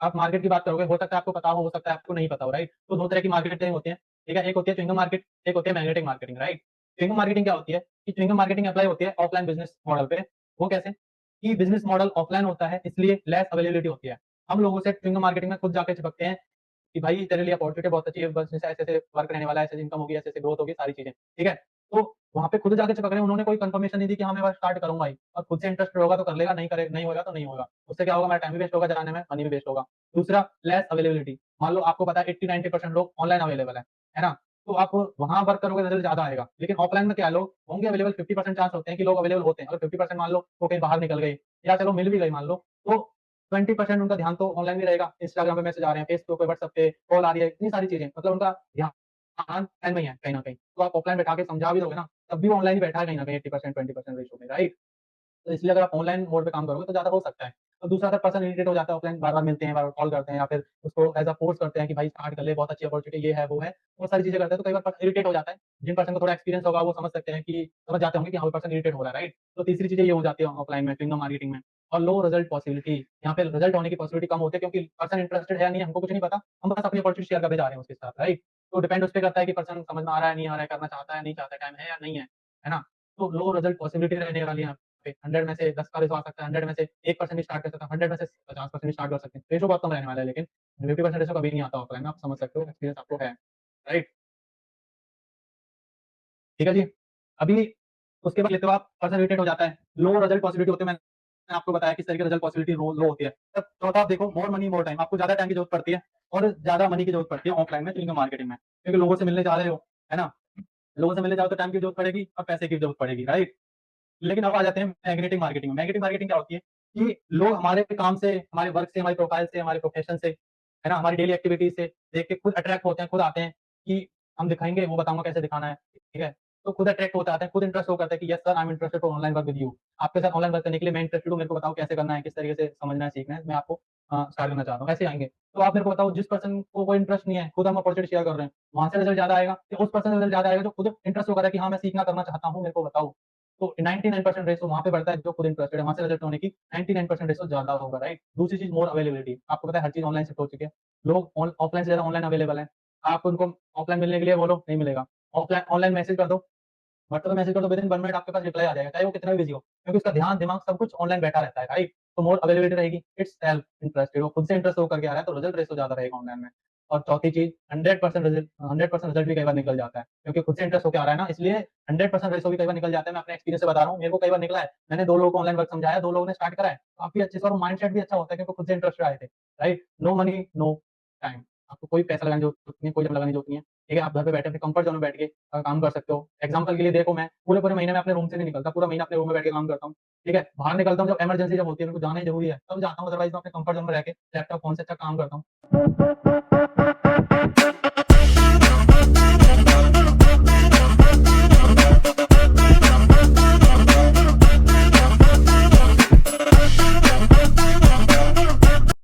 आप मार्केट की बात करोगे, हो सकता है आपको पता हो सकता है आपको नहीं पता हो, राइट। तो दो तरह की मार्केटिंग होती है, ठीक है। एक होती है च्युइंगम मार्केट, एक होती है magnetic marketing, right. Chewing gum marketing क्या होती है कि च्युइंगम मार्केटिंग अप्लाई होती है ऑफलाइन बिजनेस मॉडल पे। वो कैसे कि बिजनेस मॉडल ऑफलाइन होता है इसलिए लेस अवेलेबिलिटी होती है। हम लोगों से च्युइंगम मार्केटिंग में खुद जाके चिपकते हैं कि भाई तेरे लिए अपॉर्चुनिटी बहुत अच्छी है, बस ऐसे ऐसे वर्क रहने वाला है, ऐसे इनकम होगी, ऐसे ऐसे ग्रोथ होगी, सारी चीजें, ठीक है। तो वहाँ पे खुद जाके चिपक रहे हैं, उन्होंने कोई कंफर्मेशन नहीं दी कि हाँ मैं बस स्टार्ट करूंगा ही, और खुद से इंटरेस्ट होगा तो कर लेगा, नहीं करे नहीं होगा तो नहीं होगा। उससे क्या होगा, मेरा टाइम भी वेस्ट होगा जाने में, मनी भी वेस्ट होगा। दूसरा, लेस अवेलेबिलिटी। मान लो आपको पता है 80-90% लोग ऑनलाइन अवेलेबल है ना। तो आप वहाँ वर्क करोगे रिजल्ट ज्यादा आएगा। लेकिन ऑफलाइन में क्या, लोग होंगे अवेलेबल, 50% चांस होते हैं कि लोग अवेलेबल होते हैं। अगर 50% मान लो वो कहीं बाहर निकल गए, या चलो मिल भी गई मान लो, तो 20% उनका ध्यान तो ऑनलाइन भी रहेगा, इंस्टाग्राम पे मैसेज आ रहे हैं, फेसबुक पे, व्हाट्सएप पे कॉल आ रही है, इतनी सारी चीजें, मतलब उनका ध्यान ऑनलाइन में ही है कहीं ना कहीं। तो आप ऑफलाइन बैठा के समझा भी दोगे ना, तब भी वो ऑनलाइन ही बैठा है कहीं ना कहीं, 80% 20% रेशो में, राइट। तो इसलिए अगर आप ऑनलाइन मोड पे काम करोगे तो ज़्यादा हो सकता है। और दूसरा, अगर पर्सन इरिटेट हो जाता है, ऑफलाइन बार-बार मिलते हैं, बार-बार कॉल करते हैं, या फिर उसको एज़ अ फोर्स करते हैं कि भाई स्टार्ट कर ले, बहुत अच्छी अपॉर्च्युनिटी, ये है, वो है, बहुत सारी चीज़ें करते हैं, तो कई बार पर्सन इरिटेट हो जाता है। जिन पर्सन को थोड़ा एक्सपीरियंस होगा वो समझ सकते हैं कि समझ जाते होंगे कि हाँ, वो पर्सन इरिटेट हो रहा है, राइट? तो तीसरी चीज़ ये हो जाती है ऑफलाइन में, च्युइंगम मार्केटिंग में। और लो रिजल्ट पॉसिबिलिटी, यहाँ पे रिजल्ट होने की पॉसिबिलिटी कम होती है क्योंकि पर्सन इंटरेस्टेड है या नहीं, हमको कुछ नहीं पता, हम बस अपनी अपॉर्च्युनिटी शेयर करने जा रहे हैं उसके साथ, राइट? तो डिपेंड उस पे करता है कि पर्सन समझ में आ रहा है, नहीं आ रहा है, करना चाहता है, नहीं चाहता है, टाइम है या नहीं है ना? तो लो रिजल्ट पॉसिबिलिटी रहने वाली है। पे 100 में से 10 का रेशो आ सकता है, 100 में से 1% भी स्टार्ट कर सकता है, 100 में से 50% भी स्टार्ट कर सकते हैं। रेशो बहुत कम रहने वाला है, लेकिन 50% रेशो कभी नहीं आता ऑफलाइन में, आप समझ सकते हो, एक्सपीरियंस आपको है, राइट? ठीक है जी। अभी उसके बाद लेते हो आप, पर्सन इरिटेट हो जाता है, लो रिजल्ट पॉसिबिलिटी होती है, मैंने आपको बताया किस तरह की रिजल्ट पॉसिबिलिटी लो होती है। तब चौथा आप देखो, मोर मनी मोर टाइम, आपको ज़्यादा टाइम की ज़रूरत पड़ती है और ज़्यादा मनी की ज़रूरत पड़ती है ऑफलाइन में, च्युइंगम मार्केटिंग में। क्योंकि लोगों से मिलने जा रहे हो, है ना? लोगों से मिलने जाओ तो टाइम की ज़रूरत पड़ेगी और पैसे की ज़रूरत पड़ेगी, राइट? लेकिन अब आ जाते हैं मैग्नेटिक मार्केटिंग में। मैग्नेटिक मार्केटिंग क्या होती है कि लोग हमारे काम से, हमारे वर्क से, हमारी प्रोफाइल से, हमारे प्रोफेशन से, है ना, हमारी डेली एक्टिविटीज से देख के खुद अट्रैक्ट होते हैं, खुद आते हैं कि हम दिखाएंगे, वो बताऊंगा कैसे दिखाना है, ठीक है। तो खुद अट्रैक्ट होते आते हैं, खुद इंटरेस्ट हो करते हैं कि yes sir, I am interested to online work with you. आपके साथ ऑनलाइन वर्क करने के लिए मैं इंटरेस्टेड हूँ, मेरे को बताओ कैसे करना है, किस तरीके से समझना है, सीखना है, मैं आपको स्टार्ट करना चाहता हूँ, ऐसे आएंगे। तो आप मेरे को बताओ, जिस पर्सन को कोई इंटरेस्ट नहीं है, खुद हम अपॉर्चुनिटी शेयर कर रहे हैं, वहां से रिजल्ट ज्यादा आएगा कि उस पर्सन से रिजल्ट ज्यादा आएगा जो खुद इंटरेस्ट होगा कि हाँ मैं सीखना करना चाहता हूँ, मेरे को बताओ। तो 99% रेशो वहाँ पे बढ़ता है जो खुद इंटरेस्टेड है, वहाँ से रिजल्ट होने की 99% रेशो ज़्यादा होगा, राइट? दूसरी चीज़, मोर अवेलेबिलिटी। आपको पता है हर चीज़ ऑनलाइन शिफ्ट हो चुकी है। लोग ऑफलाइन से ज़्यादा ऑनलाइन अवेलेबल हैं। आप उनको ऑफलाइन मिलने के लिए बोलो, नहीं मिलेगा। ऑफलाइन ऑनलाइन मैसेज कर दो, व्हाट्सएप पे मैसेज कर दो, विदिन 1 मिनट आपके पास रिप्लाई आ जाएगा, चाहे वो कितना भी बिज़ी हो। क्योंकि उसका ध्यान, दिमाग सब कुछ ऑनलाइन बैठा रहता है, राइट? तो मोर अवेलेबिलिटी रहेगी, इट्स सेल्फ इंटरेस्टेड, वो खुद से इंटरेस्ट होकर के आ रहा है, तो रिजल्ट रेशो ज़्यादा रहेगा ऑनलाइन में। और चौथी चीज़, 100% रिजल्ट भी कई बार निकल जाता है, क्योंकि खुद से इंटरेस्ट होके आ रहा है ना, इसलिए 100% रेशो भी कई बार निकल जाता है। मैं अपने एक्सपीरियंस से बता रहा हूँ, मेरे को कई बार निकला है। मैंने 2 लोगों को ऑनलाइन वर्क समझाया, 2 लोगों ने स्टार्ट करा है, काफ़ी अच्छे से, और माइंडसेट भी अच्छा होता है क्योंकि खुद से इंटरेस्टेड आए थे, right? No money, no time. आपको कोई पैसा लगाने की ज़रूरत नहीं है, कोई जम लगाने की ज़रूरत नहीं है, ठीक है? आप घर पे बैठे अपने कम्फर्ट ज़ोन में बैठ के काम कर सकते हो। एग्ज़ाम्पल के लिए देखो, मैं पूरे-पूरे महीने में अपने रूम से नहीं निकलता, पूरा महीना अपने रूम में बैठ के काम करता हूँ, ठीक है? बाहर निकलता हूँ जब इमरजेंसी जब होती है, मेरे को जाना ही ज़रूरी है, तब जाता हूँ, अदरवाइज़ मैं अपने कम्फर्ट ज़ोन में रह के लैपटॉप, फ़ोन से अच्छा काम करता हूँ।